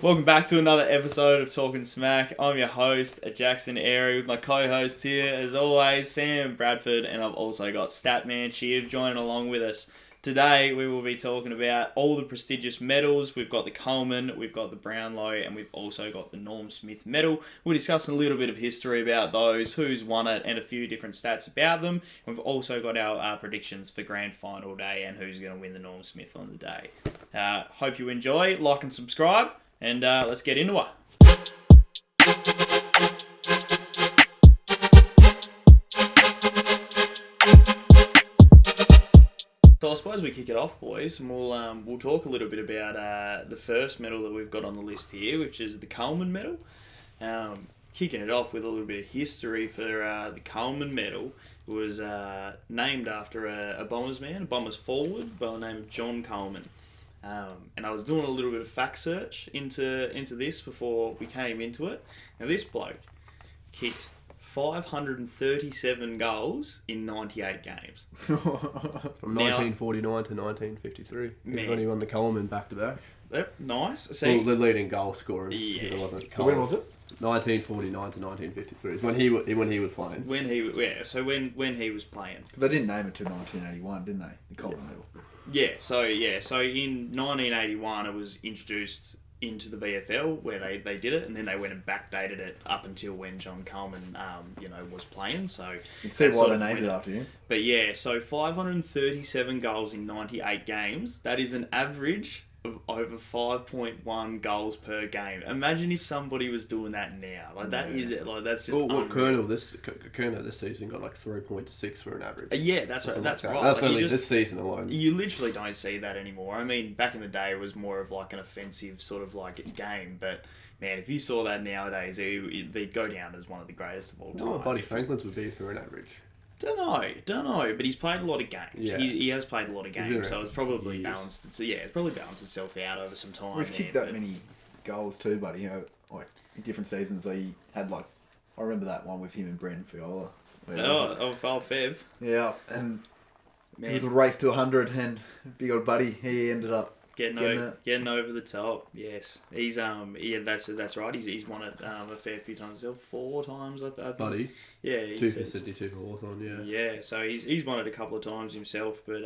Welcome back to another episode of Talking Smack. I'm your host, Jaxsen Airey, with my co-hosts here, as always, Sam Bradford, and I've also got Statman Chiv joining along with us. Today, we will be talking about all the prestigious medals. We've got the Coleman, we've got the Brownlow, and we've also got the Norm Smith Medal. We'll discuss a little bit of history about those, who's won it, and a few different stats about them. We've also got our predictions for Grand Final Day and who's going to win the Norm Smith on the day. Hope you enjoy, like and subscribe. And let's get into it. So I suppose we kick it off, boys, and we'll talk a little bit about the first medal that we've got on the list here, which is the Coleman Medal. Kicking it off with a little bit of history for the Coleman Medal. It was named after a Bombers forward by the name of John Coleman. And I was doing a little bit of fact search into this before we came into it. Now, this bloke kicked 537 goals in 98 games. From 1949 to 1953. He's only won the Coleman back-to-back. Yep, nice. Well, the leading goal scorer. Yeah. It wasn't So when was it? 1949 to 1953 is when he was playing. When he was playing. They didn't name it till 1981, didn't they? The Coleman Medal. So in 1981 it was introduced into the VFL where they did it, and then they went and backdated it up until when John Coleman was playing. So you can see why they named it after you. But yeah, so 537 goals in 98 games. That is an average of over 5.1 goals per game. Imagine if somebody was doing that now. That's just what Colonel this season got like 3.6 for an average. Yeah, that's right. That's right. That's only this season alone. You literally don't see that anymore. I mean, back in the day, it was more of like an offensive sort of like game. But man, if you saw that nowadays, they'd go down as one of the greatest of all time. What Buddy Franklin's would be for an average? Don't know, but he's played a lot of games. Yeah. He has played a lot of games, so it's probably balanced. It's probably balanced itself out over some time. He's kicked that many goals too, buddy. You know, like in different seasons, he had like I remember that one with him and Brendan Fiola. Fev. Yeah, and it was a race to 100, and big old buddy, he ended up getting over the top. Yes, he's that's right. He's won it a fair few times himself, 4 times I think. Buddy. Yeah, 2 for Sydney, 2 for Hawthorn. Yeah, so he's won it a couple of times himself, but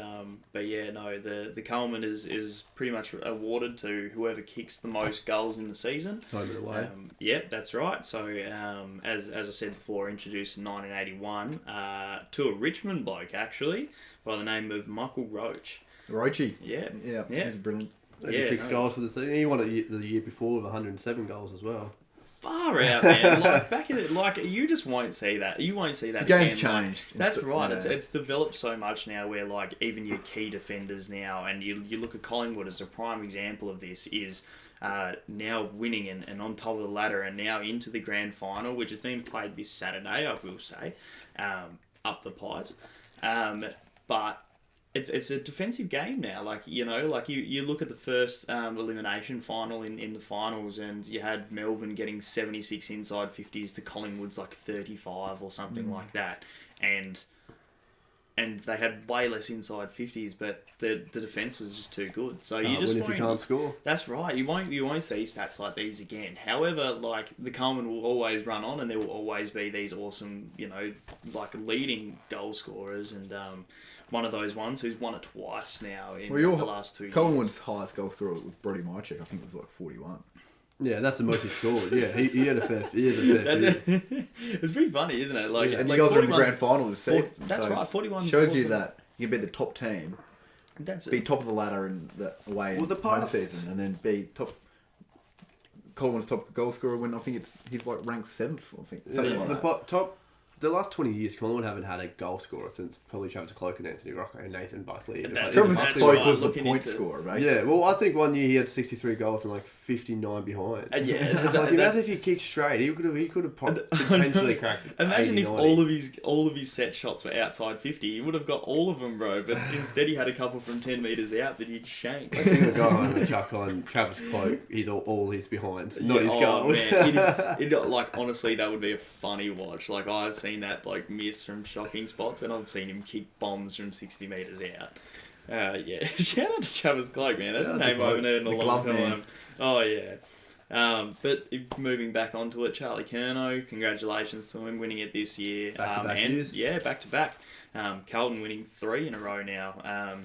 yeah, no, the Coleman is pretty much awarded to whoever kicks the most goals in the season. Home and away. Yep, that's right. So as I said before, introduced in 1981 to a Richmond bloke actually by the name of Michael Roach. Roachy. Yeah. He's brilliant. 86 goals for the season. He won it the year before with 107 goals as well. Far out, man. Back in it, you just won't see that. You won't see that. The game's changed. That's right. Yeah. It's developed so much now where even your key defenders now, and you look at Collingwood as a prime example of this, is now winning and on top of the ladder and now into the grand final, which is being played this Saturday, I will say, up the Pies. But it's a defensive game now. You look at the first elimination final in the finals, and you had Melbourne getting 76 inside 50s to Collingwood's 35 or something like that, and they had way less inside 50s, but the defence was just too good. So you just win if you can't score. That's right. You won't see stats like these again. However, the Coleman will always run on, and there will always be these awesome, leading goal scorers, and one of those ones who's won it twice now in the last 2 years. Collingwood's highest goal scorer was Brody Mychek. I think it was 41. Yeah, that's the most he scored. Yeah, he had a fair It's pretty funny, isn't it? And you guys are in the grand final this season. That's so right, 41. Shows you that you can be the top team, be top of the ladder in the away home season, and then be top. Coleman's top goal scorer when I think he's ranked 7th. I think something like that. The last 20 years, Collingwood haven't had a goal scorer since probably Travis Cloke and Anthony Rocco and Nathan Buckley. Cloke was the point scorer, right? Yeah, well, I think one year he had 63 goals and 59 behind. Imagine if he kicked straight, he could have potentially cracked it. Imagine 80, if all of his set shots were outside 50, he would have got all of them, bro. But instead, he had a couple from 10 metres out that he'd shank. I think the guy home and chuck on Travis Cloke, he's all he's behind, not his goals. Man, honestly, that would be a funny watch. I've seen that miss from shocking spots, and I've seen him kick bombs from 60 metres out. Shout out to Travis Cloke, man. That's a name I haven't heard in a long time. Oh yeah. But moving back onto it, Charlie Curnow, congratulations to him winning it this year. Back-to-back years. Yeah, back to back. Carlton winning 3 in a row now.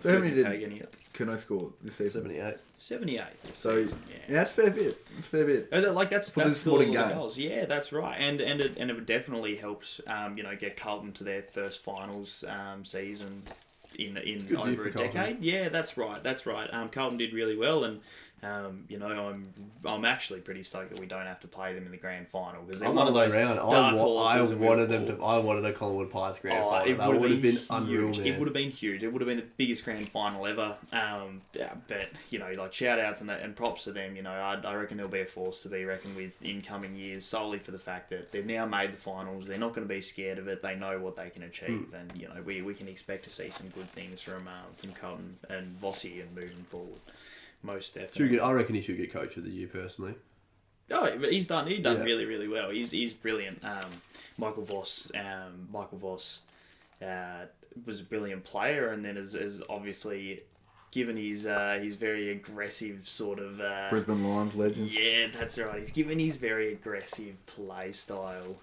So how many did Curnow score this season? 78. 78. So yeah, that's fair bit. That's fair bit. That's still a lot of goals. Yeah, that's right. And it definitely helps get Carlton to their first finals season in over a decade. Yeah, that's right. Carlton did really well, and I'm actually pretty stoked that we don't have to play them in the grand final because they're one of those dark horses. I wanted a Collingwood Pies grand final. That would have been unreal, man. It would have been huge. It would have been the biggest grand final ever. But shout outs and props to them. I reckon they'll be a force to be reckoned with in coming years, solely for the fact that they've now made the finals. They're not going to be scared of it. They know what they can achieve, and we can expect to see some good things from Carlton and Vossi and moving forward. Most definitely. I reckon he should get Coach of the Year personally. Oh, he's done really, really well. He's brilliant. Michael Voss was a brilliant player, and then has obviously given his very aggressive sort of Brisbane Lions legend. Yeah, that's right. He's given his very aggressive play style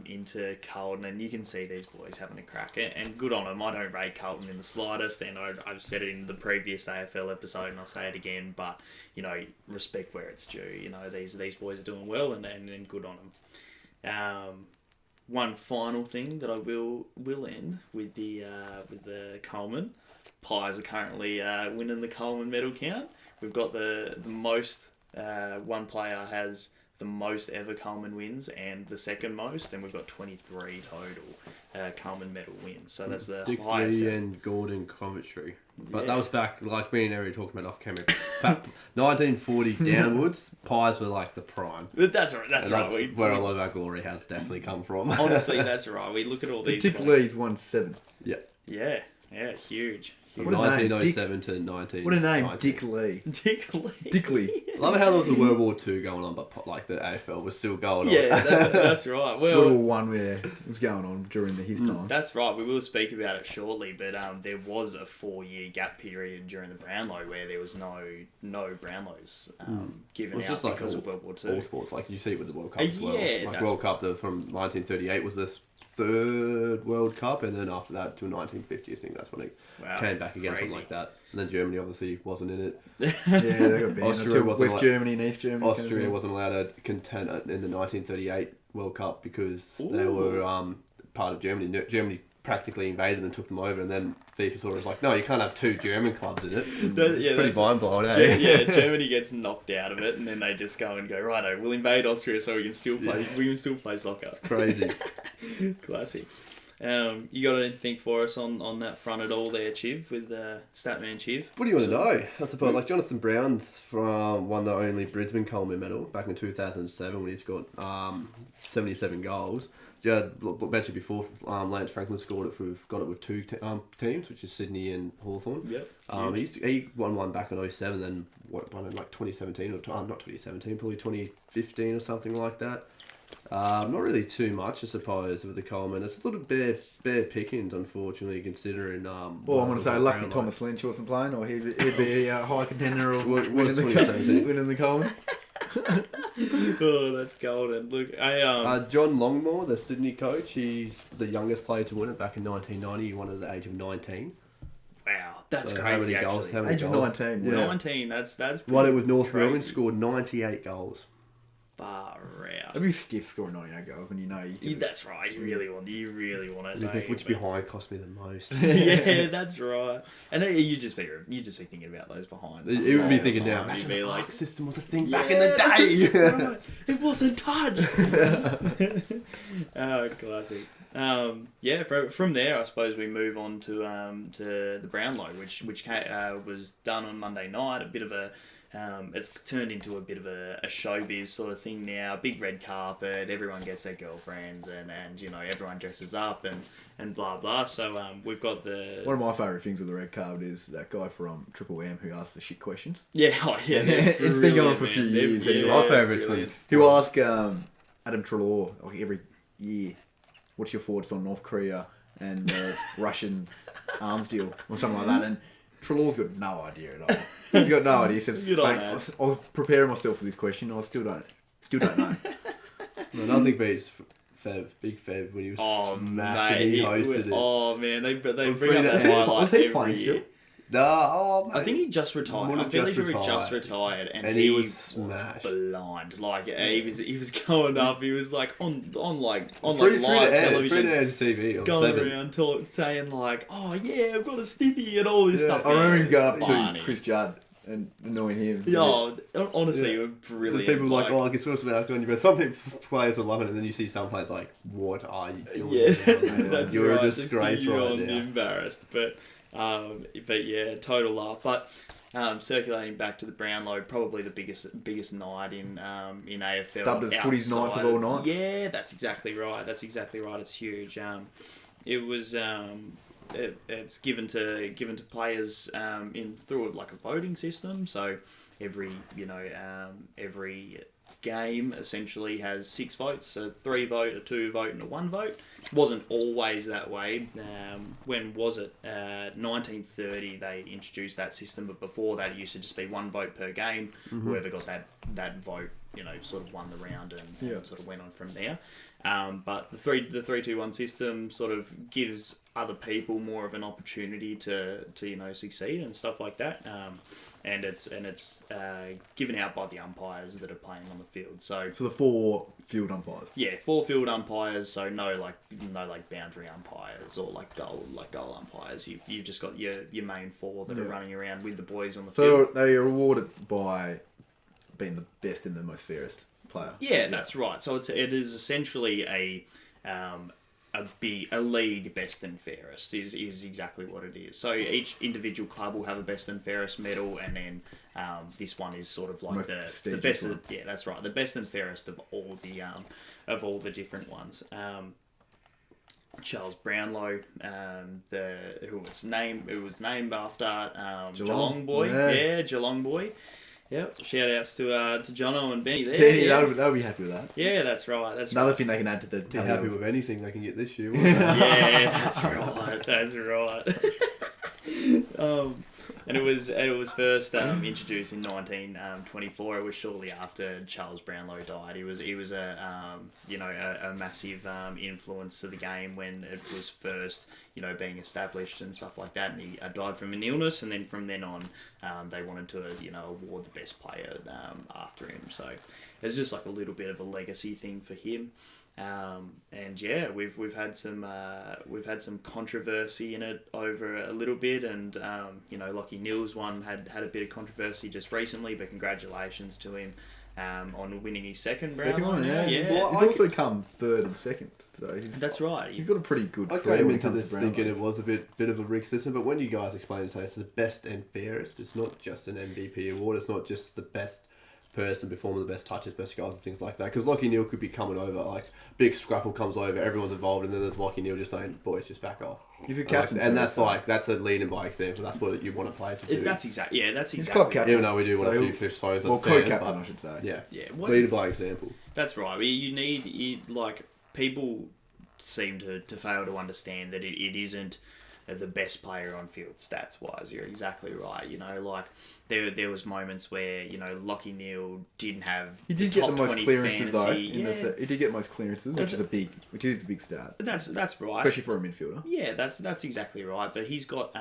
into Carlton, and you can see these boys having a crack. And good on them. I don't rate Carlton in the slightest, and I've said it in the previous AFL episode, and I'll say it again. But respect where it's due. These boys are doing well, and good on them. One final thing that I will end with the Coleman. Pies are currently winning the Coleman Medal count. We've got the most. One player has the most ever Coleman wins and the second most, and we've got 23 total Coleman Medal wins. So that's the Dick highest. Lee and Gordon Coventry. But that was back, like me and Airey talked about off camera, back 1940 downwards, Pies were like the prime. That's right. That's where a lot of our glory has definitely come from. Honestly, that's right. We look at all these. Dick Lee's won 7. Yeah. Yeah, huge. From 1907 to 19. What a name, Dick Lee. Dick Lee. Dick Lee. I love how there was a World War II going on, but the AFL was still going on. Yeah, that's right. Well, World War I where it was going on during his time. That's right. We will speak about it shortly, but there was a 4-year gap period during the Brownlow where there was no Brownlows given out just because of World War II. All sports, like you see it with the World Cup as well. Yeah, like World Cup from 1938 was this third World Cup, and then after that to 1950, I think that's when it came back again, something like that. And then Germany obviously wasn't in it. Yeah, they got banned. West Germany and East Germany. Austria wasn't allowed to contend in the 1938 World Cup because they were part of Germany. Germany practically invaded and took them over, and then FIFA sort of was like, no, you can't have 2 German clubs in it. It's pretty mind-blowing, eh? Germany gets knocked out of it, and then they just go, righto, we'll invade Austria so we can still play soccer. It's crazy. Classic. You got anything for us on that front at all there, Chiv, with Statman Chiv? What do you want to know? I suppose, like Jonathan Brown's won the only Brisbane Coleman Medal back in 2007 when he's got 77 goals. Yeah, mentioned before, Lance Franklin got it with 2 teams, which is Sydney and Hawthorn. Yep. He won one back in 07, then won in like 2017 or not 2017, probably 2015 or something like that. Not really too much, I suppose, with the Coleman. It's a little bare pickings, unfortunately, considering. I'm going to say lucky Thomas Lynch wasn't playing, or he'd be a high contender of winning the Coleman. Oh, that's golden. Look, John Longmore, the Sydney coach, he's the youngest player to win it back in 1990. He won it at the age of 19. Wow, that's crazy. Age of 19. Yeah. 19. That's won it with North Melbourne. Scored 98 goals. Far out. It'd be stiff scoring 98 goals when you know you can. That's right. You really want it. You think which behind cost me the most? Yeah, that's right. And you just be thinking about those behinds. You would be thinking now. You'd be like, system was a thing back in the day. That's right. It wasn't touched. Oh, classic. From there, I suppose we move on to the Brownlow, which was done on Monday night. A bit of a it's turned into a bit of a showbiz sort of thing now. Big red carpet, everyone gets their girlfriends, and everyone dresses up and blah blah. So we've got one of my favourite things with the red carpet is that guy from Triple M who asks the shit questions. Yeah, it's been going on for a few years. My favourite's when he'll ask Adam Treloar like every year, what's your thoughts on North Korea and Russian arms deal or something like that, and Trelaw's got no idea at all. He's got no idea. He says, Good on "Mate, that. I was preparing myself for this question. I still don't know." No, nothing beats Big Fev when he was smashing. He hosted it. Oh man, they bring up Freed that it. highlight Was he every playing year. still? No, mate. I think he just retired. I'm fairly sure he just retired, and he was smashed. blind. Like he was going up. He was like on live Free television, to edge TV on going 7. around saying like, "Oh yeah, I've got a stiffy" and all this stuff. I remember him going up funny. to Chris Judd and annoying him. Yeah, honestly, it was brilliant. People were like, "Oh, I can sort of alcohol on you," but some players will love it, and then you see some players like, "What are you doing? Yeah, that's You're right. a disgrace You're right now." embarrassed, but yeah, total laugh. But circulating back to the Brownlow, probably the biggest night in AFL. Dubbed as footy's nights of all nights. Yeah, that's exactly right. It's huge. It was. It's given to players through like a voting system. So every game essentially has 6 votes, a 3 vote, a 2 vote, and a 1 vote. It wasn't always that way. When was it? 1930 they introduced that system, but before that it used to just be 1 vote per game. Mm-hmm. Whoever got that vote, sort of won the round and sort of went on from there. But the 3-2-1 system sort of gives other people more of an opportunity to succeed and stuff like that. And it's given out by the umpires that are playing on the field. So the 4 field umpires. Yeah, 4 field umpires. So no boundary umpires or goal umpires. You've just got your main 4 that are running around with the boys on the field. So they are awarded by being the best and the most fairest player. Yeah, that's right. So it is essentially a league best and fairest is exactly what it is. So each individual club will have a best and fairest medal, and then this one is sort of like the best. Yeah, that's right. The best and fairest of all the different ones. Charles Brownlow, it was named after Geelong boy. Yeah, Geelong boy. Yep. Shout outs to Jono and Benny there. Benny, they'll be happy with that. Yeah, that's right. Another thing they can add to the. Be happy with anything they can get this year. Yeah, that's right. That's right. And it was first introduced in 1924. It was shortly after Charles Brownlow died. He was a massive influence to the game when it was first being established and stuff like that. And he died from an illness, and then from then on, they wanted to award the best player after him. So it's just like a little bit of a legacy thing for him. And yeah, we've had some controversy in it over a little bit, and Lockie Neal's one had a bit of controversy just recently, but congratulations to him on winning his second Brownlow. One, yeah. Well, he's also come third and second, so that's right. He's got a pretty good career. I came into this thinking it was a bit of a rigged system, but when you guys explain it, it's the best and fairest. It's not just an MVP award. It's not just the best person performing the best touches, best goals and things like that, because Lockie Neal could be coming over, like big scruffle comes over, everyone's involved, and then there's Lockie Neal just saying, "Boys, just back off." He's a captain, and that's a leading by example. That's what you want to play to do. That's exactly. He's club captain. Even though we do want a few fish phones. Well, co-captain, I should say. Yeah. Leading by example. That's right. People seem to fail to understand that it isn't the best player on field stats wise. You're exactly right. There was moments where Lockie Neal didn't have. He did get the most clearances fantasy. though. He did get most clearances, which is a big stat. That's right. Especially for a midfielder. Yeah, that's exactly right. But he's got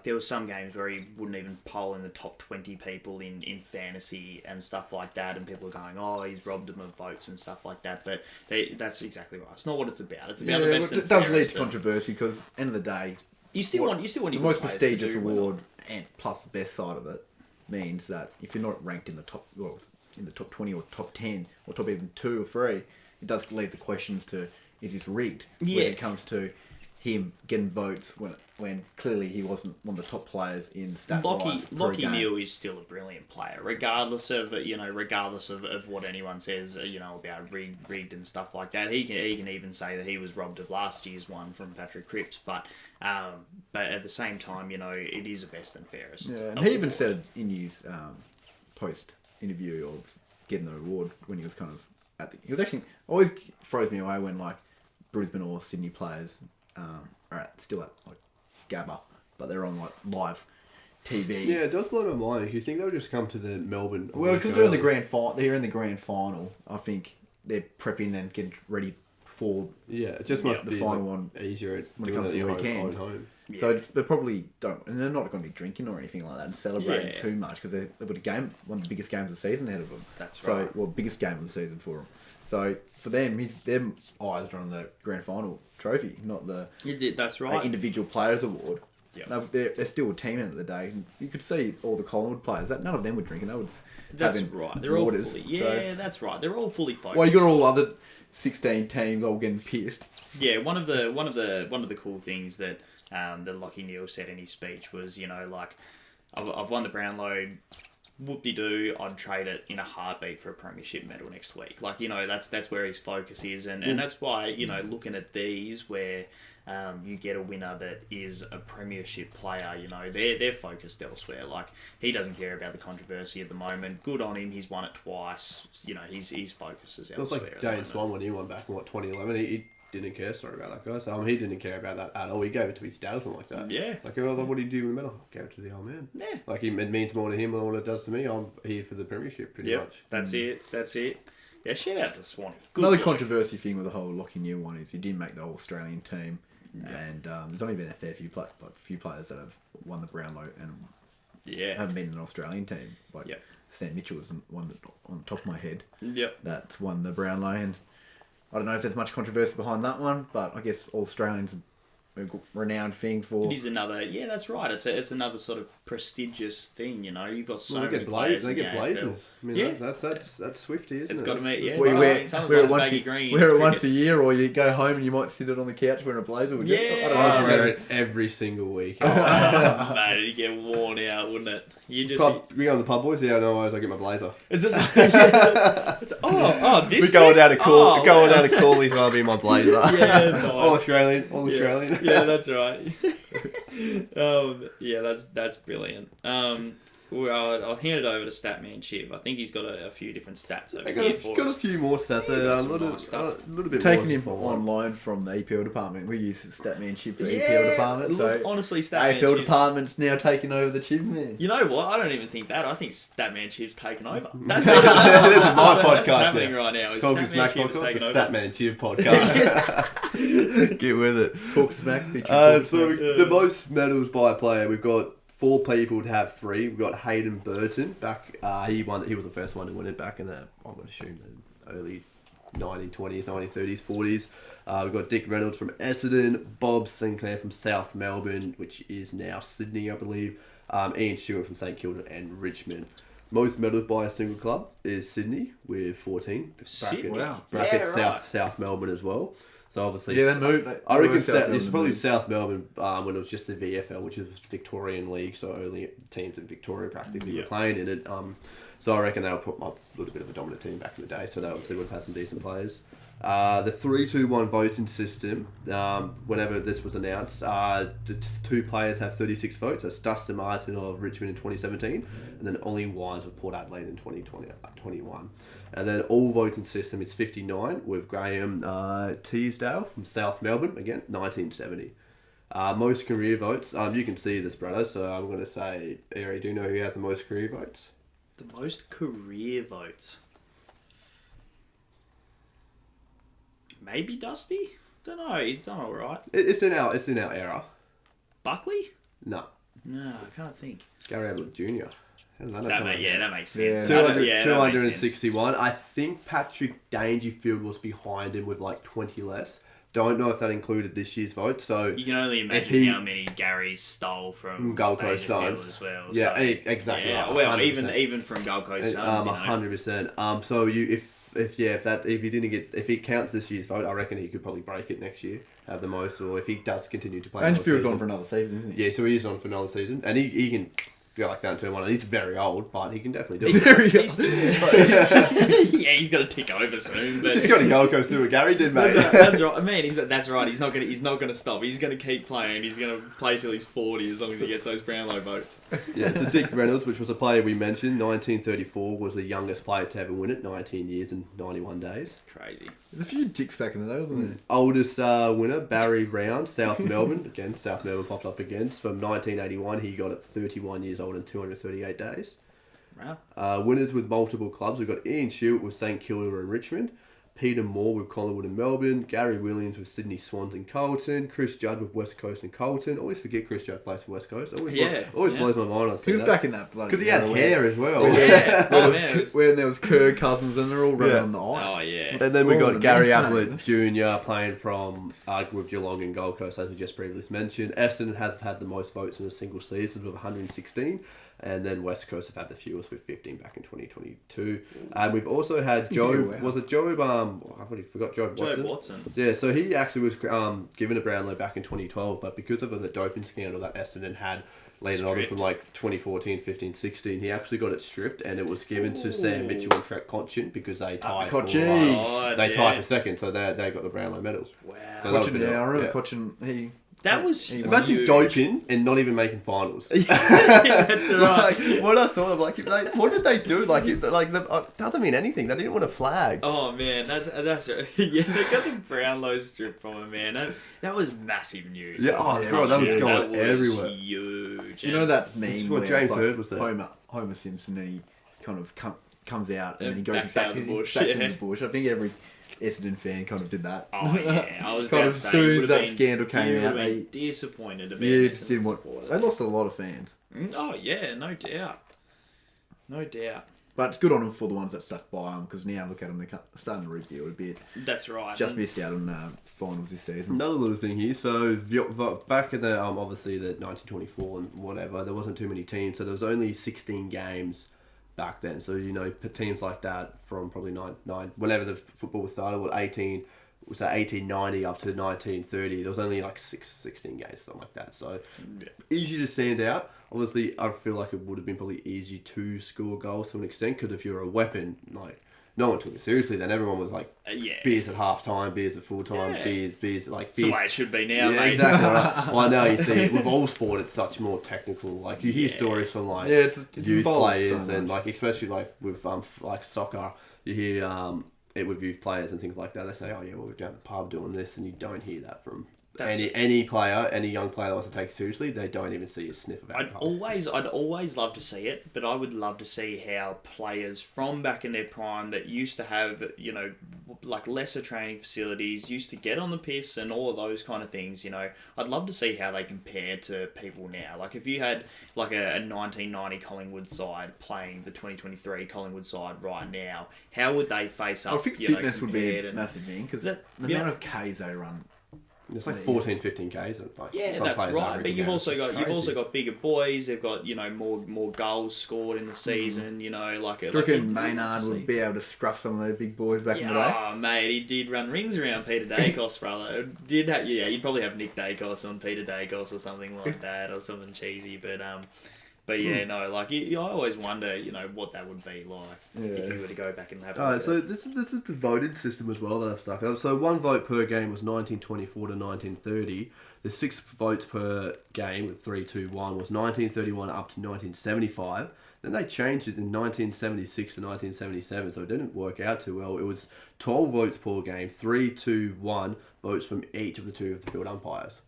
there were some games where he wouldn't even poll in the top 20 people in fantasy and stuff like that, and people are going, "Oh, he's robbed them of votes" and stuff like that. But that's exactly right. It's not what it's about. It's about the best. It does lead to controversy because, end of the day, you still want the most prestigious award and plus the best side of it means that if you're not ranked in the top 20 or top 10 or top even 2 or 3, it does leave the questions to, is this rigged? Yeah. When it comes to him getting votes when clearly he wasn't one of the top players in stat wise. Lockie Neal is still a brilliant player, regardless of what anyone says about rigged and stuff like that. He can even say that he was robbed of last year's one from Patrick Cripps, but at the same time, it is a best and fairest. Yeah, and he even said in his post interview of getting the award when he was kind of he was actually always throws me away when like Brisbane or Sydney players are still at like Gabba but they're on like live TV. Yeah, it does blow my mind. You think they'll just come to the Melbourne? Well, because they're in the grand final. They're in the grand final. I think they're prepping and getting ready for it just must the be final one easier when it comes to the weekend. Home. Yeah. So they probably don't, and they're not going to be drinking or anything like that and celebrating Yeah. too much because they've got a game, one of the biggest games of the season ahead of them. That's so, right. well, biggest game of the season for them. So for them, their eyes are on the grand final trophy, not the That's right. individual players award. Yep. No, they're still a team at the end of the day. You could see all the Collingwood players that none of them were drinking. They were just That's having right. They're all waters. fully, So, that's right. They're all fully focused. well, you got all other 16 teams all getting pissed. Yeah, one of the cool things that that Lockie Neal said in his speech was, like, I've won the Brownlow. Whoop-de-doo, I'd trade it in a heartbeat for a premiership medal next week. Like, that's where his focus is, and that's why, looking at these where you get a winner that is a premiership player, they're focused elsewhere. Like, he doesn't care about the controversy at the moment. Good on him, he's won it twice. His focus is It was elsewhere. like Dane Swan when he won back in 2011. He didn't care. Sorry about that, guys. He didn't care about that at all. He gave it to his dad or something like that. Yeah. Like, what do you do with the medal? Gave it to the old man. Yeah. Like, it means more to him than what it does to me. I'm here for the premiership, pretty much. That's it. Yeah, shout out to Swanee. Good Another bloke. controversy thing with the whole Lockie Neal one is he didn't make the All-Australian team, and there's only been a fair few players that have won the Brownlow and haven't been in an Australian team. Like Sam Mitchell was one that, on the top of my head, that's won the Brownlow, and I don't know if there's much controversy behind that one, but I guess all Australians are a renowned thing for. It is another. Yeah, that's right. It's another sort of prestigious thing. You've got so They many get players. They in get the blazers. AFL. I mean, that's Swifty, isn't it? It's got to be. Yeah, Well, you wear something it like once, baggy green. wear it once a year, or you go home and you might sit it on the couch wearing a blazer. Would you? Yeah. I don't I know. wear it every single week. Man, it'd get worn out, wouldn't it? You just. We go to the pub, boys. Yeah, no worries. I get my blazer. Is this? This. We going down to wow. Cooley's and I'll be my blazer. Yeah, nice. All Australian. Australian. Yeah, that's right. That's brilliant. Well, I'll hand it over to Statman Chiv. I think he's got a few different stats over here for got a us. few more stats. Yeah, A some little, nice stuff. little bit Taking more him on loan from the EPL department. We use Statman Chip for the EPL department. So honestly, Statman AFL Chiv's- department's now taking over the Chip man. You know what? I don't even think that. I think Statman Chiv's taken over. This is my podcast. That's happening right now. Is Talking Statman Smack Chiv's podcast. taken It's over? Statman Chiv podcast. Get with it. Talk Smack. featuring Talk So Smack. the most medals by a player, we've got 4 people to have 3. We've got Hayden Burton back. He was the first one to win it back in the, I'm going to assume, the early 1920s, 1930s, 40s. We've got Dick Reynolds from Essendon, Bob Sinclair from South Melbourne, which is now Sydney, I believe. Ian Stewart from St Kilda and Richmond. Most medals by a single club is Sydney with 14. Sydney? Wow. Bracket Yeah, right. South Melbourne as well. So obviously, Yeah, they moved. I reckon it's probably South Melbourne when it was just the VFL, which is Victorian League, so only teams in Victoria practically were playing in it. So I reckon they'll put a little bit of a dominant team back in the day, so they obviously would have had some decent players. The 3-2-1 voting system, whenever this was announced, the 2 players have 36 votes. That's Dustin Martin of Richmond in 2017, and then Ollie Wines of Port Adelaide in 2021. And then all voting system is 59 with Graham Teasdale from South Melbourne, again, 1970. Most career votes, you can see this, brother, so I'm going to say, Airey, do you know who has the most career votes? The most career votes. Maybe Dusty? Don't know. He's done all right. It's in our era. Buckley? No, No, I can't think. Gary Ablett Jr. That makes sense. Yeah. 261. I think Patrick Dangerfield was behind him with like 20 less. Don't know if that included this year's vote. So You can only imagine how many Garys stole from Gold Coast Dangerfield Suns as well. Yeah, so, exactly. Yeah, Right, well, 100%. even from Gold Coast Suns, 100%. So if he counts this year's vote, I reckon he could probably break it next year, have the most, or if he does continue to play. Dangerfield's on for another season, isn't he? Yeah, so he is on for another season, and he can go like down to one. He's very old, but he can definitely do it. Very He's still, yeah, he's gonna tick over soon. But Just got to Gold Coast do what Gary did, mate. that's right. I mean, that's right. He's not gonna stop. He's gonna keep playing. He's gonna play till he's 40 as long as he gets those Brownlow votes. Yeah, so Dick Reynolds, which was a player we mentioned, 1934, was the youngest player to ever win it, 19 years and 91 days. Crazy. There's a few dicks back in the day, wasn't there? Oldest winner, Barry Round, South Melbourne. Again, South Melbourne popped up again. From 1981, he got it 31 years old and 238 days. Wow. Winners with multiple clubs. We've got Ian Stewart with St Kilda and Richmond. Peter Moore with Collingwood and Melbourne. Gary Williams with Sydney Swans and Carlton. Chris Judd with West Coast and Carlton. Always forget Chris Judd plays for West Coast. Always blows my mind on He was back in that bloody... because he had hair as well. Yeah. When, Oh, there man, was, when there was Kerr, Cousins, and they're all running on the ice. Oh yeah. And then we got the Gary main Ablett Jr. playing from with Geelong and Gold Coast, as we just previously mentioned. Essendon has had the most votes in a single season with 116, and then West Coast have had the fewest with 15 back in 2022. And we've also had Joe. Yeah, wow. Was it Joe? I've already forgot Joe Watson. Joe Watson. Yeah, so he actually was given a Brownlow back in 2012, but because of the doping scandal that Essendon had later on from like 2014, 15, 16, he actually got it stripped, and it was given to Sam Mitchell and Trent Cotchin because they tied. Tied for second, so they got the Brownlow medals. Wow. So that was Cochin, good. I remember Yeah. Cochin, That was Imagine huge. doping and not even making finals. That's right. Like, what I saw, like, what did they do? Doesn't mean anything. They didn't want a flag. Oh man, that's yeah. They got the Brownlow strip from him, man. That was massive news. Yeah, oh, God, that was going everywhere. Huge. you know that meme It's what where James it's like Hurd was there. Homer Simpson and he kind of comes out and then he goes backs back out of the bush, back yeah. in the bush. I think every Essendon fan kind of did that. Oh yeah, I was Kind about of to say, soon you as would've that been- scandal came you out, would've been they- disappointed about Yeah, it. it just didn't want. They lost a lot of fans, Oh yeah, no doubt, no doubt. but it's good on them for the ones that stuck by them because now look at them, they're starting to rebuild a bit. That's right. Just missed out on finals this season. Another little thing here. So back in the obviously the 1924 and whatever, there wasn't too many teams, so there was only 16 games back then. So teams like that from probably whenever the football was started, 1890 up to 1930, there was only like 16 games, something like that. So easy to stand out. Obviously, I feel like it would have been probably easy to score goals to an extent, because if you're a weapon, like, no one took it seriously then. Everyone was like, beers at half time, beers at full time, beers like It's the way it should be now, yeah, mate. exactly right. Well, now you see with all sport, it's such more technical. Like you hear stories from like it's youth involved players so and much. like especially like with like soccer, you hear it with youth players and things like that. They say, oh yeah, well, we're down the pub doing this, and you don't hear that from any player, any young player that wants to take it seriously. They don't even see a sniff of alcohol. I'd always love to see it, but I would love to see how players from back in their prime that used to have, like lesser training facilities, used to get on the piss and all of those kind of things, I'd love to see how they compare to people now. Like if you had like a 1990 Collingwood side playing the 2023 Collingwood side right now, how would they face up? I think fitness would be a massive thing because the amount of Ks they run. It's like 14, 15 Ks. Like Yeah, some that's players right. average But you've out. also got Crazy. bigger boys. They've got more goals scored in the season. Like Do you reckon Maynard would be able to scruff some of those big boys back in the day? Oh, mate, he did run rings around Peter Dacos, brother. You'd probably have Nick Dacos on Peter Dacos or something like that, or something cheesy. But yeah, no, like I always wonder, what that would be like if you were to go back and have. Alright, so this is the voting system as well that I've stuck up. So 1 vote per game was 1924 to 1930. The 6 votes per game with 3-2-1 was 1931 up to 1975. Then they changed it in 1976 to 1977, so it didn't work out too well. It was 12 votes per game, 3-2-1 votes from each of the 2 of the field umpires.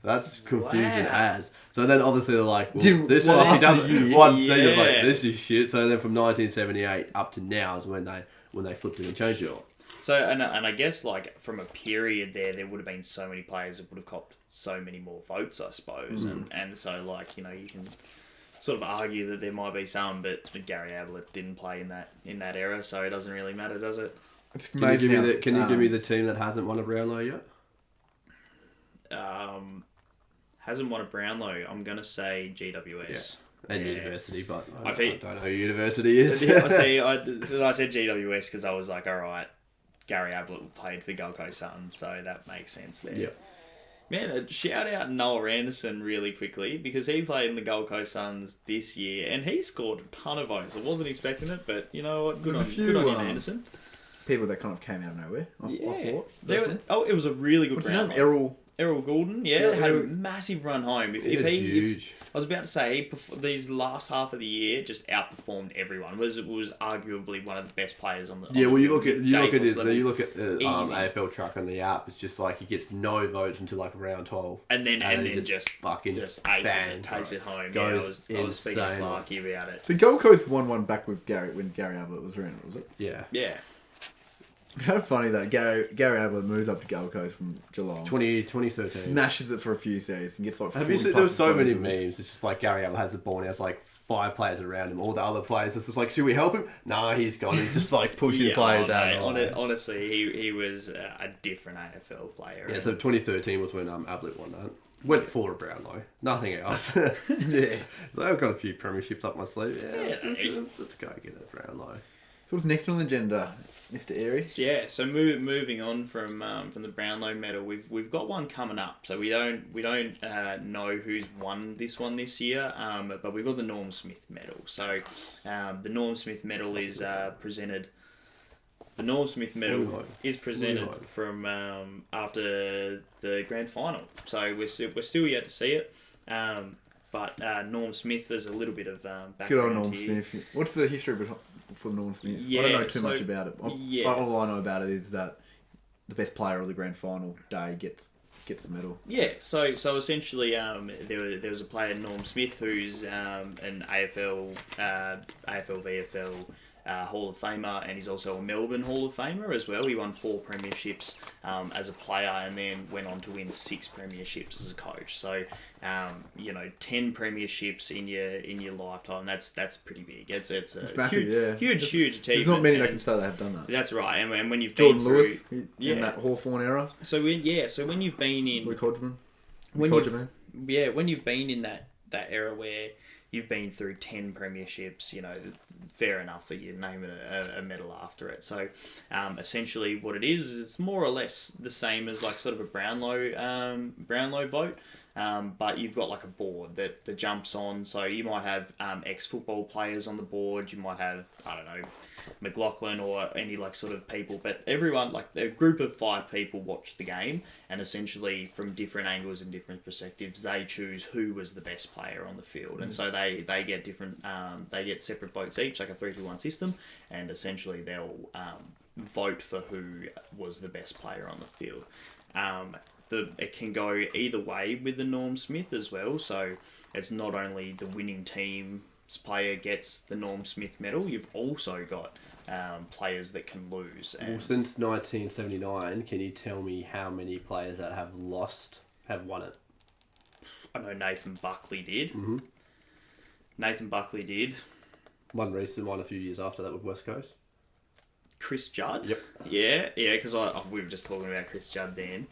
That's confusion as. So then obviously they're like, well, this one he doesn't. One thing of like, this is shit. So then from 1978 up to now is when they flipped it and changed it all. So and I guess like from a period there would have been so many players that would have copped so many more votes, I suppose, and so like you can sort of argue that there might be some, but Gary Ablett didn't play in that era, so it doesn't really matter, does it? Can you give me the team that hasn't won a Brownlow yet? Hasn't won a Brownlow. I'm gonna say GWS. And University, but I I think- don't know who University is. I said GWS because I was like, all right, Gary Ablett played for Gold Coast Suns, so that makes sense there. Yeah. Man, shout out Noah Anderson really quickly because he played in the Gold Coast Suns this year and he scored a ton of votes. I wasn't expecting it, but you know what? Good on you, Anderson. People that kind of came out of nowhere. I thought. It was a really good round. Errol Goulden, had a massive run home. If huge. I was about to say, these last half of the year just outperformed everyone. Was arguably one of the best players on the. Yeah, well, you look at the AFL track on the app. It's just like he gets no votes until like round 12, and then just fucking aces it, takes it home. I was speaking to Clarky about it. So Gold Coast won one back with Gary when Gary Ablett was around, was it? Yeah. Yeah. How funny that Gary Ablett moves up to Gold Coast from Geelong. 2013. Smashes it for a few series and gets like. Have you seen, there were so many memes. It's just like Gary Ablett has the ball and he has like 5 players around him. All the other players, it's just like, should we help him? Nah, he's gone. He's just like pushing players out. Honestly, he was a different AFL player. Yeah, so 2013 was when Ablett won that. Went for a Brownlow. Nothing else. Yeah. So I've got a few premierships up my sleeve. Let's go get a Brownlow. So what's next on the agenda, Mr. Airey? Yeah, so moving on from the Brownlow Medal, we've got one coming up. So we don't know who's won this one this year, but we've got the Norm Smith Medal. So the Norm Smith Medal is presented. The Norm Smith Medal is presented from after the grand final. So we're still yet to see it. But Norm Smith, there's a little bit of background. Good on Norm here. Smith. What's the history for Norm Smith? Yeah, I don't know too much about it. All I know about it is that the best player of the grand final day gets the medal. Yeah, so essentially, there was a player, Norm Smith, who's an AFL VFL Hall of Famer, and he's also a Melbourne Hall of Famer as well. He won 4 premierships as a player, and then went on to win 6 premierships as a coach. So, 10 premierships in your lifetime. That's pretty big. It's massive, huge achievement. There's not many that can say they have done that. That's right. And when you've Jordan been Lewis through, in that Hawthorn era. So when you've been in Luke Hodgman. when you've been in that era where you've been through 10 premierships, fair enough that you name it a medal after it. So essentially what it is it's more or less the same as like sort of a Brownlow vote. But you've got like a board that jumps on. So you might have ex-football players on the board. You might have, I don't know, McLaughlin or any like sort of people. But everyone, like a group of 5 people watch the game. And essentially from different angles and different perspectives, they choose who was the best player on the field. And so they get different, they get separate votes each, like a 3-2-1 system. And essentially they'll vote for who was the best player on the field. It can go either way with the Norm Smith as well. So it's not only the winning team's player gets the Norm Smith medal, you've also got players that can lose. Well, since 1979, can you tell me how many players that have won it? I know Nathan Buckley did. Mm-hmm. Nathan Buckley did. One recent one a few years after that with West Coast. Chris Judd? Yep. Yeah, because we were just talking about Chris Judd then.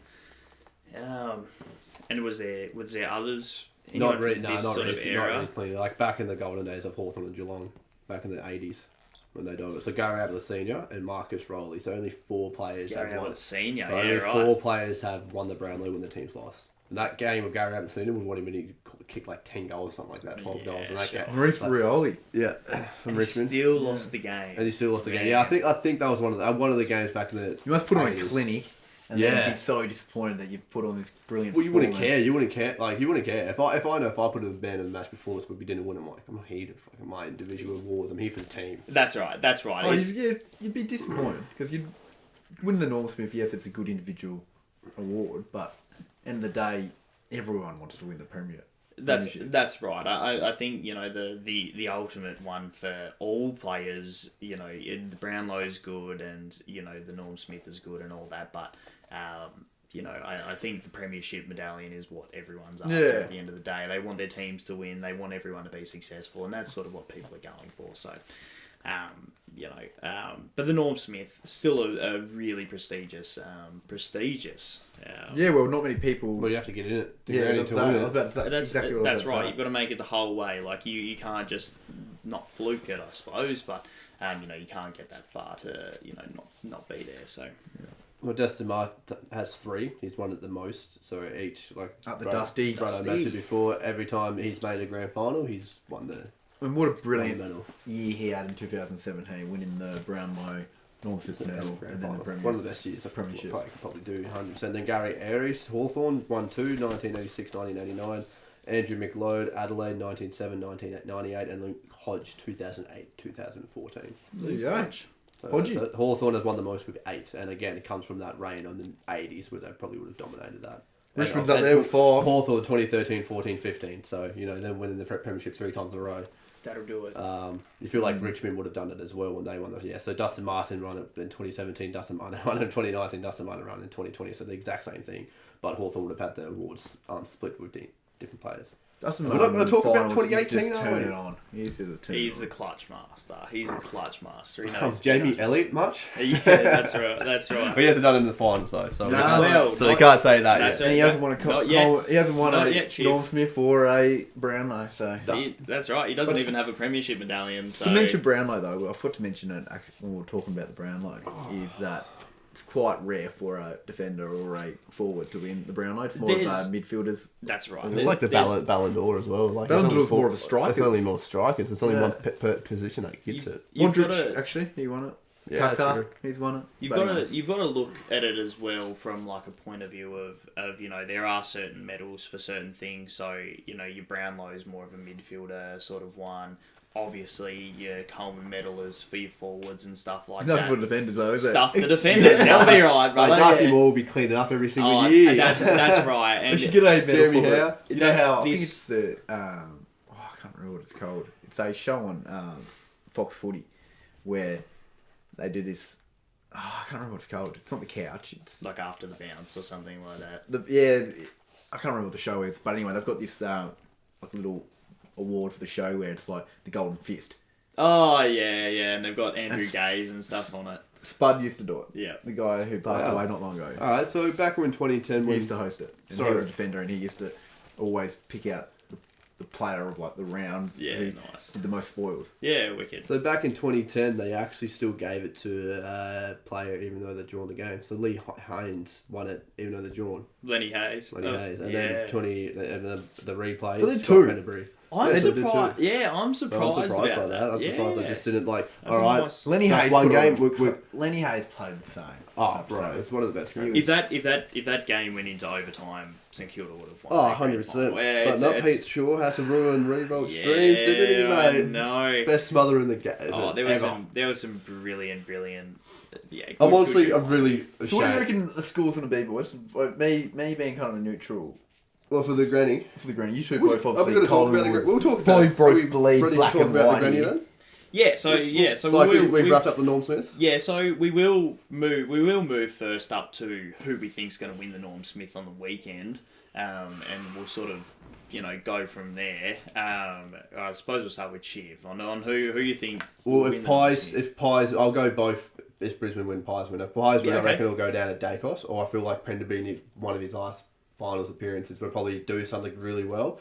And was there others? Not recently. Like back in the golden days of Hawthorn and Geelong, back in the 80s when they did it. So Gary Ablett Senior and Marcus Rowley. So only 4 players have won. Ablett Senior, so only 4 players have won the Brownlow when the team's lost. And that game of Gary Ablett Senior was what he kicked like 10 goals, something like that, 12 goals. And that game. Maurice Rioli. Yeah, from Richmond. He still lost the game. And he still lost the game. Yeah, I think that was one of the games back in the. You must put on a clinic. And then be so disappointed that you've put on this brilliant. Well, you wouldn't care. You wouldn't care. If I know if I put a band in the match performance, but we didn't win, I'm like, I'm not here to fucking my individual awards. I'm here for the team. That's right. Oh, you'd be disappointed because you'd win the Norm Smith. Yes, it's a good individual award, but end of the day, everyone wants to win the Premier. That's right. I think the ultimate one for all players. The Brownlow's good, and the Norm Smith is good, and all that. But I think the Premiership medallion is what everyone's after at the end of the day. They want their teams to win. They want everyone to be successful, and that's sort of what people are going for. So, but the Norm Smith still a really prestigious. Well, not many people. Well, you have to get in it. I was about to say that's exactly what that's I was about to right. say. You've got to make it the whole way. Like you can't just not fluke it, I suppose. But you can't get that far to not be there. So. Yeah. Well, Dustin Martin has 3. He's won it the most. So each, like... Up the Dusty. Brad mentioned before, every time he's made a grand final, he's won the... And what a brilliant medal. year he had in 2017, winning the Brownlow Medal and then the Premier. One of the best years a Premiership. player could probably do, 100%. Then Gary Airey, Hawthorn, won 2, 1986, 1989. Andrew McLeod, Adelaide, 1907, 1998. And Luke Hodge, 2008, 2014. There you go. So Hawthorn has won the most with 8. And again, it comes from that reign on the 80s where they probably would have dominated that. Richmond's up there with 5. Hawthorn 2013, 14, 15. So, then winning the Premiership 3 times in a row. That'll do it. You feel like Richmond would have done it as well when they won the... Yeah, so Dustin Martin won it in 2017, Dustin Martin won it in 2019, Dustin Martin won it in 2020. So the exact same thing. But Hawthorn would have had the awards split with different players. Dustin We're not going to talk about 2018, just are turn we? it on. He's a clutch master. He's a clutch master. He knows Oh, Jamie Elliott much? Yeah, that's right. That's right. He hasn't done it in the finals though, so you can't say that that's yet. And he hasn't won he hasn't won a yet, Norm Smith or a Brownlow, so... That's right. He doesn't even have a premiership medallion. So To mention Brownlow though, I forgot to mention it when we were talking about the Brownlow, is that it's quite rare for a defender or a forward to win the Brownlow. It's more of midfielders. That's right. It's like the Ballon d'Or as well. Like Ballon d'Or is more of a striker. It's only more strikers. It's only one per position that gets it. Modric, actually, he won it. Yeah, Kaká, he's won it. You've got to look at it as well from like a point of view of there are certain medals for certain things. So your Brownlow is more of a midfielder sort of one. Obviously, your Coleman Medal is for your forwards and stuff like that. Nothing for defenders though, is it? Stuff for defenders. They'll be right, brother. Darcy Moore will be cleaning up every single year. That's right. And we should get a medal Jeremy for Howe. it. You know how I think it's the I can't remember what it's called. It's a show on Fox Footy where they do this. I can't remember what it's called. It's not the couch. It's like After the Bounce or something like that. I can't remember what the show is, but anyway, they've got this like little award for the show where it's like the Golden Fist. Oh yeah, and they've got Andrew Gaze and stuff on it. Spud used to do it. Yeah, the guy who passed away not long ago. All right, so back when 2010, he used to host it. And he was a defender, and he used to always pick out the player of like the rounds. Yeah, nice. Did the most spoils. Yeah, wicked. So back in 2010, they actually still gave it to a player even though they'd drawn the game. So Lee Haynes won it even though they'd drawn. Lenny Hayes. And then the replay. So there's 2. Canterbury. I'm surprised. Yeah, I'm surprised by about that. I'm surprised they just didn't like. That's all right, nice. Lenny Hayes. One game. Lenny Hayes played the same. Oh, bro, it's one of the best games. If that game went into overtime, St Kilda would have won. Oh, 100%. But not Pete Shaw had to ruin Revolt streams, didn't he, mate? No. Best smother in the game. Oh, there was some brilliant. Yeah. I'm honestly, I'm really ashamed. So what do you reckon the score's going to be, boys? Me being kind of neutral. Well, for the granny. For the granny, you two both obviously. Are we going to talk about the granny? We'll talk about both bleed ready black to talk and about white. the granny then? Yeah, so like we've wrapped up the Norm Smith. Yeah, so we will move first up to who we think's going to win the Norm Smith on the weekend, and we'll sort of go from there. I suppose we'll start with Chiv on who you think. Well, if Pies, I'll go both. If Brisbane win, Pies win. If Pies win, I reckon it'll go down to Dacos, or I feel like Penderby, one of his last finals appearances, will probably do something really well.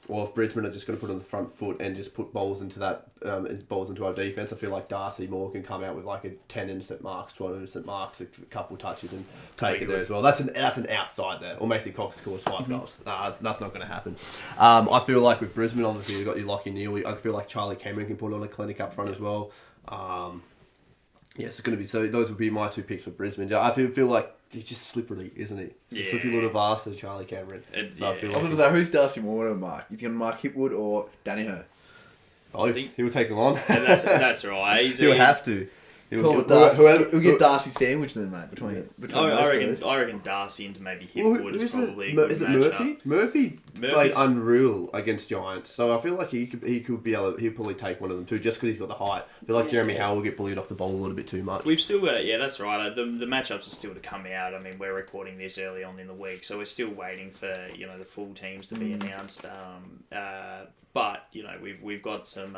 Or if Brisbane are just going to put on the front foot and just put balls into our defence, I feel like Darcy Moore can come out with like a 10 innocent marks, 12 innocent marks, a couple touches and take it there as well. That's an outside there. Or Macy Cox scores 5 goals. That's not going to happen. I feel like with Brisbane, obviously you've got your Lockie Neal. I feel like Charlie Cameron can put on a clinic up front as well. It's going to be so. Those would be my 2 picks for Brisbane. I feel like he's just slippery, isn't he? He's a slippery little bastard, Charlie Cameron. I was going to say, who's Darcy Moore going to mark? He's going to mark Hipwood or Danny Hur? Both. He'll take them on. That's right. He'll have to. We'll get Darcy sandwich then, mate. Between I reckon Darcy into maybe Hipwood is probably a good is it matchup. Murphy played unreal against Giants, so I feel like he'll probably take one of them too, just because he's got the height. I feel like Jeremy Howe will get bullied off the ball a little bit too much. We've still got that's right. The matchups are still to come out. I mean, we're recording this early on in the week, so we're still waiting for the full teams to be announced. But we've got some.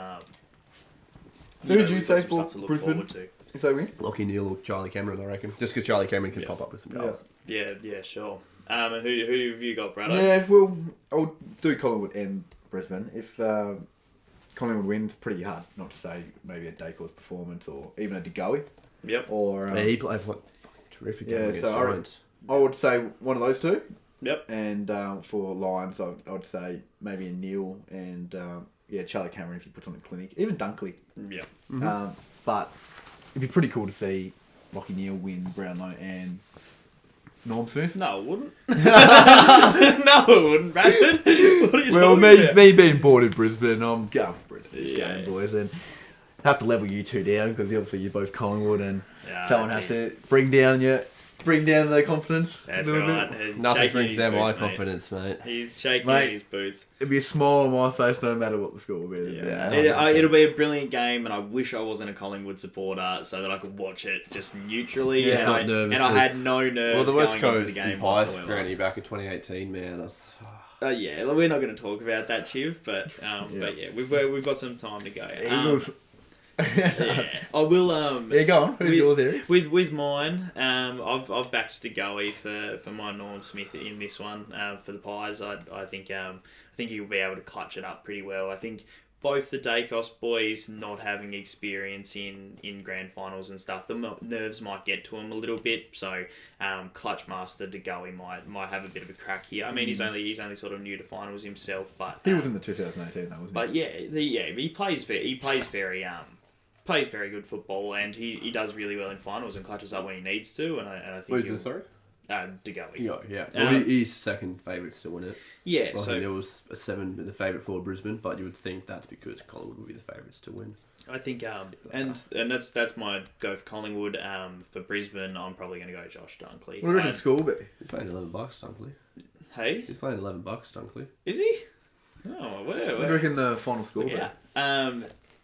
Who would you say for Brisbane? If they win? Lockie Neal or Charlie Cameron, I reckon. Just because Charlie Cameron can pop up with some goals. Yeah, sure. And who have you got, Brad? Yeah, I'll do Collingwood and Brisbane. If Collingwood wins, pretty hard not to say maybe a Dacos performance or even a De Goey. Yep. Or he played terrific game Yeah, against so Giants. I would say one of those two. Yep. And for Lions, I would say maybe a Neil and Charlie Cameron if he puts on a clinic. Even Dunkley. Yeah. But it'd be pretty cool to see Lockie Neal win Brownlow and Norm Smith. No, it wouldn't. No, it wouldn't, Bradford. What are you Well, talking about? me being born in Brisbane, I'm going for Brisbane this Yeah. game, boys. And have to level you two down because obviously you're both Collingwood and someone has to bring down their confidence. That's a little right. bit. He's Nothing shaking brings his down my boots, mate. confidence, mate. He's shaking Mate. his boots. It'd be a smile on my face no matter what the score will be. Yeah. Yeah. It'll be a brilliant game, and I wish I wasn't a Collingwood supporter so that I could watch it just neutrally. Yeah, and, not I, nervously. and I had no nerves Well, the West going into Coast the game Pies whatsoever. granny back in 2018, man. That's... Yeah, we're not going to talk about that, Chiv, but we've got some time to go. Eagles. Yeah, I will. Yeah, go on. Who's yours, Eric? With mine, I've backed DeGoey for my Norm Smith in this one for the Pies. I think he'll be able to clutch it up pretty well. I think both the Dacos boys not having experience in grand finals and stuff, the nerves might get to him a little bit. So clutch master DeGoey might have a bit of a crack here. I mean, he's only sort of new to finals himself, but He was in the 2018, though, wasn't he? but he plays very good football, and he does really well in finals and clutches up when he needs to. And I think Who's this, sorry? DeGoey. Yeah. Well, he's second favourite to win it. Yeah, Well, so there was a 7 the favourite for Brisbane, but you would think that's because Collingwood would be the favourites to win. I think and that's my go for Collingwood. For Brisbane, I'm probably going to go Josh Dunkley. What do you reckon the score will be? He's paying $11, Dunkley. Hey, He's paying $11, Dunkley. is he? Oh, What do you where? reckon the final score will be? Yeah.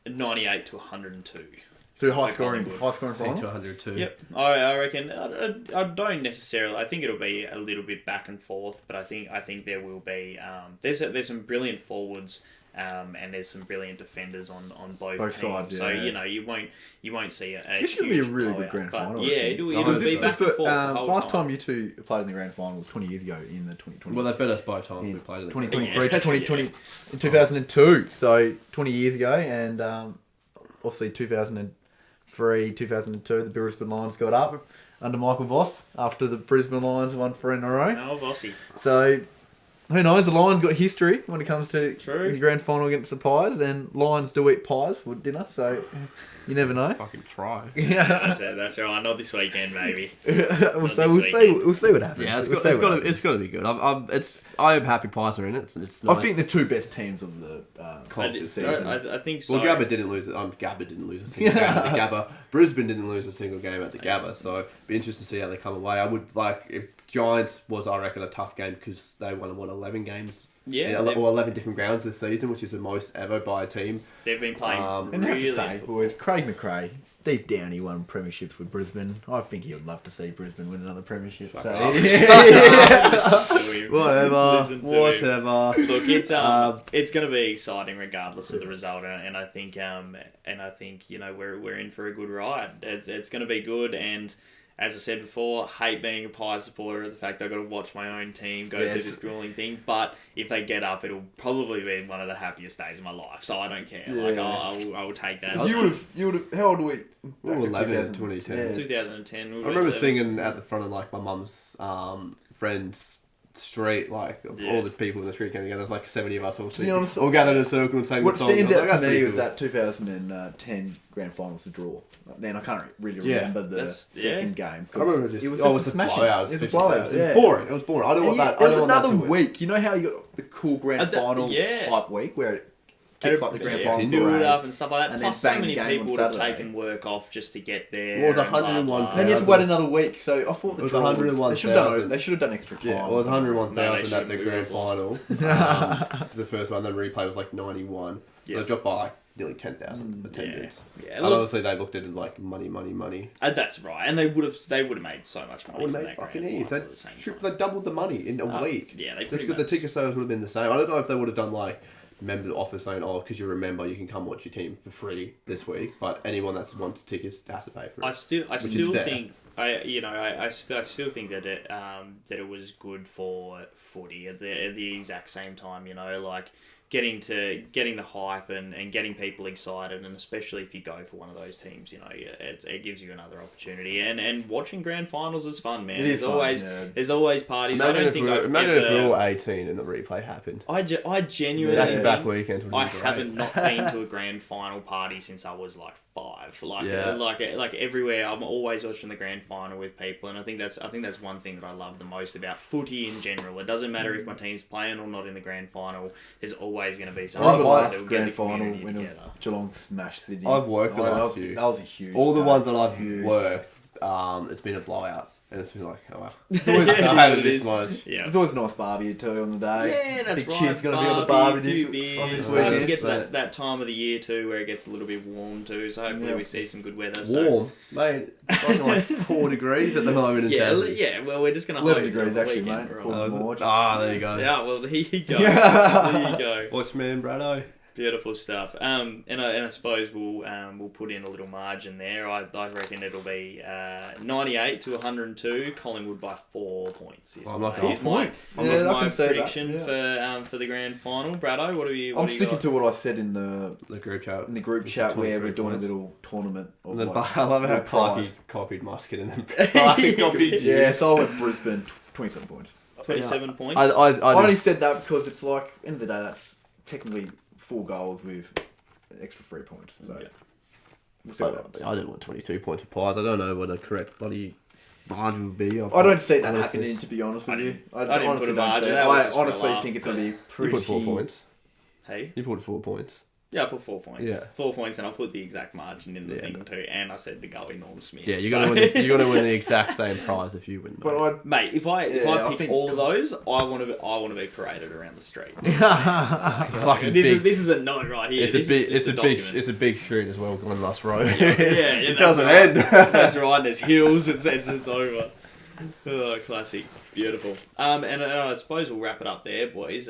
98 to 102. So high scoring Collingwood. final? To 102. Yep, I reckon. I don't necessarily. I think it'll be a little bit back and forth, but I think there will be. There's some brilliant forwards, and there's some brilliant defenders on both teams. sides. Yeah. So you won't see a. This should be a huge really blowout, good grand but final. Yeah, I think. it'll Because be this is back and forth. The whole last time you two played in the grand final was 20 years ago in the 2020. Well, they bet us by the time we played it. 2023 to 2020 in 2002. So 20 years ago, and obviously 2003, 2002, the Brisbane Lions got up under Michael Voss after the Brisbane Lions won 3 in a row. Oh, Bossy. So who knows? The Lions got history when it comes to True. the grand final against the Pies. Then Lions do eat pies for dinner, so you never know. Fucking try. Yeah, That's right. Not this weekend, baby. we'll see what happens. Yeah, We'll it's got to be good. I am happy Pies are in it. It's I nice. think the two best teams of the comp this season. I think so. Well, Gabba didn't lose. Gabba didn't lose a single game at the Gabba. Brisbane didn't lose a single game at the Gabba, so it'd be interesting to see how they come away. I would like if Giants was, I reckon, a tough game because they won 11 games. Yeah, or 11 different grounds this season, which is the most ever by a team. they've been playing And I have really. to say, boys, Craig McRae, deep down, he won premierships with Brisbane. I think he would love to see Brisbane win another premiership. So. Whatever. Listen to him. Whatever. Look, it's going to be exciting regardless of the result, and I think we're in for a good ride. It's going to be good, and as I said before, hate being a Pies supporter. The fact I've got to watch my own team go through this grueling thing, but if they get up, it'll probably be one of the happiest days of my life. So I don't care. Yeah. Like I will take that. You would have. How old were we? We were 11 in 2010. Yeah. 2010. I remember singing at the front of like my mum's friends' street, like all the people in the street came together. There's like 70 of us all, be honest, all gathered in a circle and sang What the song. stands I was like, out to "That's me pretty was cool." that 2010 grand finals to draw. Then I can't really remember the second game. I remember just it was oh, just it's a smashing. blowout. It was a blowout. It was boring. It was boring. I don't want that. It was I don't want another that to win. week. You know how you got the cool grand final hype week where it kicks like the grand final build parade. up and stuff like that. And Plus, then so bang many the game people on would have Saturday. taken work off just to get there. Well, it was and blah, 101 blah. Then you have to wait another week. So I thought the It was draw 101,000. They should have done extra time. Yeah, well, it was 101,000 No, at they the shouldn't. grand We final. The first one, then replay was like 91. Yeah. So they dropped by nearly 10,000 attendance. Yeah, And look, obviously they looked at it like money. that's right, and they would have made so much I money would from have that made fucking grand heaps. final at the same time. They doubled the money in a week. Yeah, they That's pretty good. The much. ticket sales would have been the same. I don't know if they would have done like member offer saying, "Oh, because you remember, you can come watch your team for free this week." But anyone that wants tickets has to pay for it. I still fair. think I still think that it was good for footy at the exact same time. You know, like getting the hype and getting people excited, and especially if you go for one of those teams, you know, it gives you another opportunity. And watching grand finals is fun, man. There's always parties. Imagine if we were all 18 and the replay happened. I genuinely back weekends would be I great. haven't not been to a grand final party since I was like 5. Like everywhere, I'm always watching the grand final with people, and I think that's one thing that I love the most about footy in general. It doesn't matter if my team's playing or not in the grand final. There's always going to be something. I remember last that will grand get the final community when together. Geelong smashed Sydney. I've worked the last few. That was a huge. All the day. ones that I've Huge worked, it's been a blowout. And it's been like, oh wow. I haven't missed much. Yeah. There's always a nice barbie too on the day. Yeah, that's Big right. Chiv's going to be on the barbie few this on beers. this Starting to weekend. get to that time of the year too, where it gets a little bit warm too. So hopefully we see some good weather. Warm, mate. It's only like 4 degrees at the moment in Tassie. Yeah. Well, we're just going to 11 hope degrees for the actually, weekend. mate. Right. According to March. There you go. Yeah, well, there you go. There you go. Watchman, Brado. Beautiful stuff. And I suppose we'll put in a little margin there. I reckon it'll be 98 to 102. Collingwood by 4 points. I'm not going my I can say prediction that, for the grand final. Brado, what do you? I'm sticking to what I said in the group chat. In the group chat where we're doing a little tournament. And then I love how Clarky copied Musket and then Clarky copied you. Yeah, so I went Brisbane, 27 points. 27 points. I only said that because it's like, end of the day, that's technically 4 goals with an extra 3 points. So we'll see what happens. I don't want 22 points of pies. I don't know what the correct bloody margin would be. I don't see that happening, to be honest with you. I didn't put a margin. I honestly think it's going to be pretty... You put 4 points. Hey? You put 4 points. Yeah, I put 4 points. Yeah. 4 points, and I put the exact margin in the thing too, and I said to go in Norm Smith. Yeah, you're gonna win the exact same prize if you win. Mate, if I pick all of those, I want to be paraded around the street. Fucking this is a note right here. It's a big street as well, going last row. It doesn't right. end. That's right. There's hills. It's over. Oh, classic. Beautiful. And I suppose we'll wrap it up there, boys.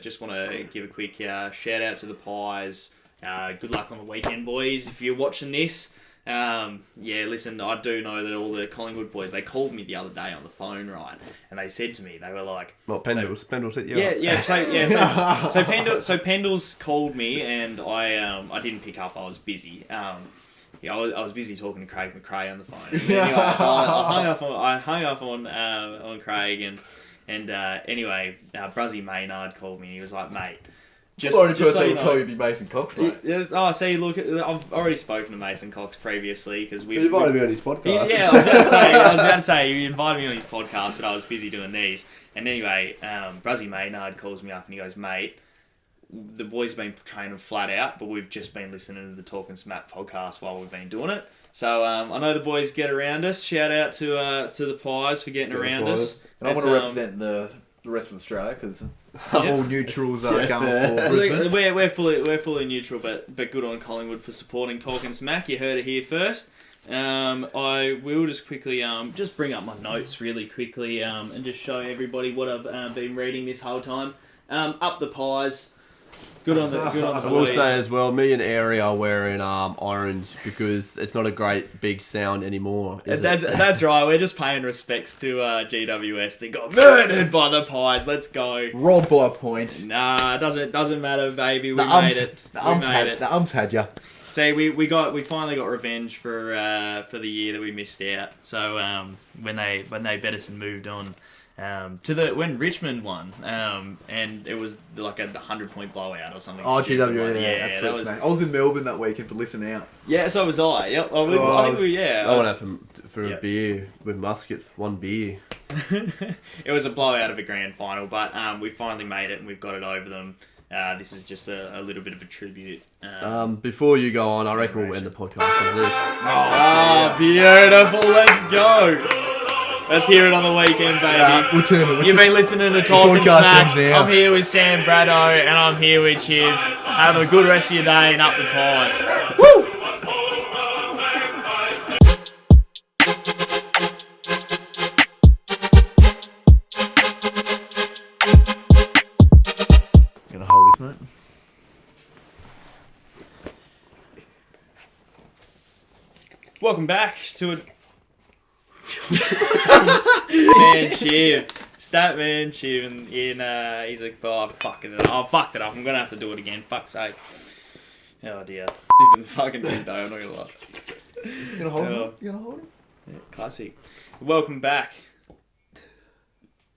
Just want to give a quick shout out to the Pies. Good luck on the weekend, boys. If you're watching this, listen, I do know that all the Collingwood boys, they called me the other day on the phone, right? And they said to me, they were like... Well, Pendles hit you up. So Pendles called me and I didn't pick up. I was busy. I was busy talking to Craig McRae on the phone. Anyway, so I hung up on Craig and anyway, Bruzzy Maynard called me. He was like, mate, the only person that would probably be Mason Cox, right? Look, I've already spoken to Mason Cox previously because we invited me on his podcast. Yeah, I was about to say he invited me on his podcast, but I was busy doing these. And anyway, Bruzzy Maynard calls me up and he goes, mate, the boys have been training flat out, but we've just been listening to the Talking Smack podcast while we've been doing it. So I know the boys get around us. Shout out to the Pies for getting around us. And I want to represent the rest of Australia because all neutrals are going for Brisbane. We're fully neutral, but good on Collingwood for supporting Talking Smack. You heard it here first. I will just quickly just bring up my notes really quickly and just show everybody what I've been reading this whole time. Up the Pies. Good on the boys. I will say as well, me and Airey are wearing orange because it's not a great big sound anymore. That's right. We're just paying respects to GWS. They got murdered by the Pies. Let's go. Robbed by a point. Nah, doesn't matter, baby. We made it. The umps had ya. So we finally got revenge for the year that we missed out. So when they bet us and moved on. When Richmond won, and it was like a 100-point blowout or something. Oh, stupid. GWS, that was. I was in Melbourne that weekend for listening out. Yeah, so was I. Yep. I went out for a beer with Musket. 1 beer. It was a blowout of a grand final, but we finally made it and we've got it over them. This is just a little bit of a tribute. Before you go on, I reckon we'll end the podcast with this. Oh, beautiful! Let's go. Let's hear it on the weekend, baby. You've been listening to Talking Smack. I'm here with Sam Brado, and I'm here with Chiv. Have a good rest of your day and up the Pies. Woo! Gonna hold this, mate. Welcome back to a... Man, Chiv. Statman Chiv he's like, oh, I fucked it up. I'm gonna have to do it again. Fuck's sake. Oh dear. Even the fucking thing though, I'm not gonna lie. You gonna hold him? You gonna hold him? Yeah, classic. Welcome back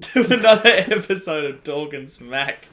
to another episode of Talking Smack.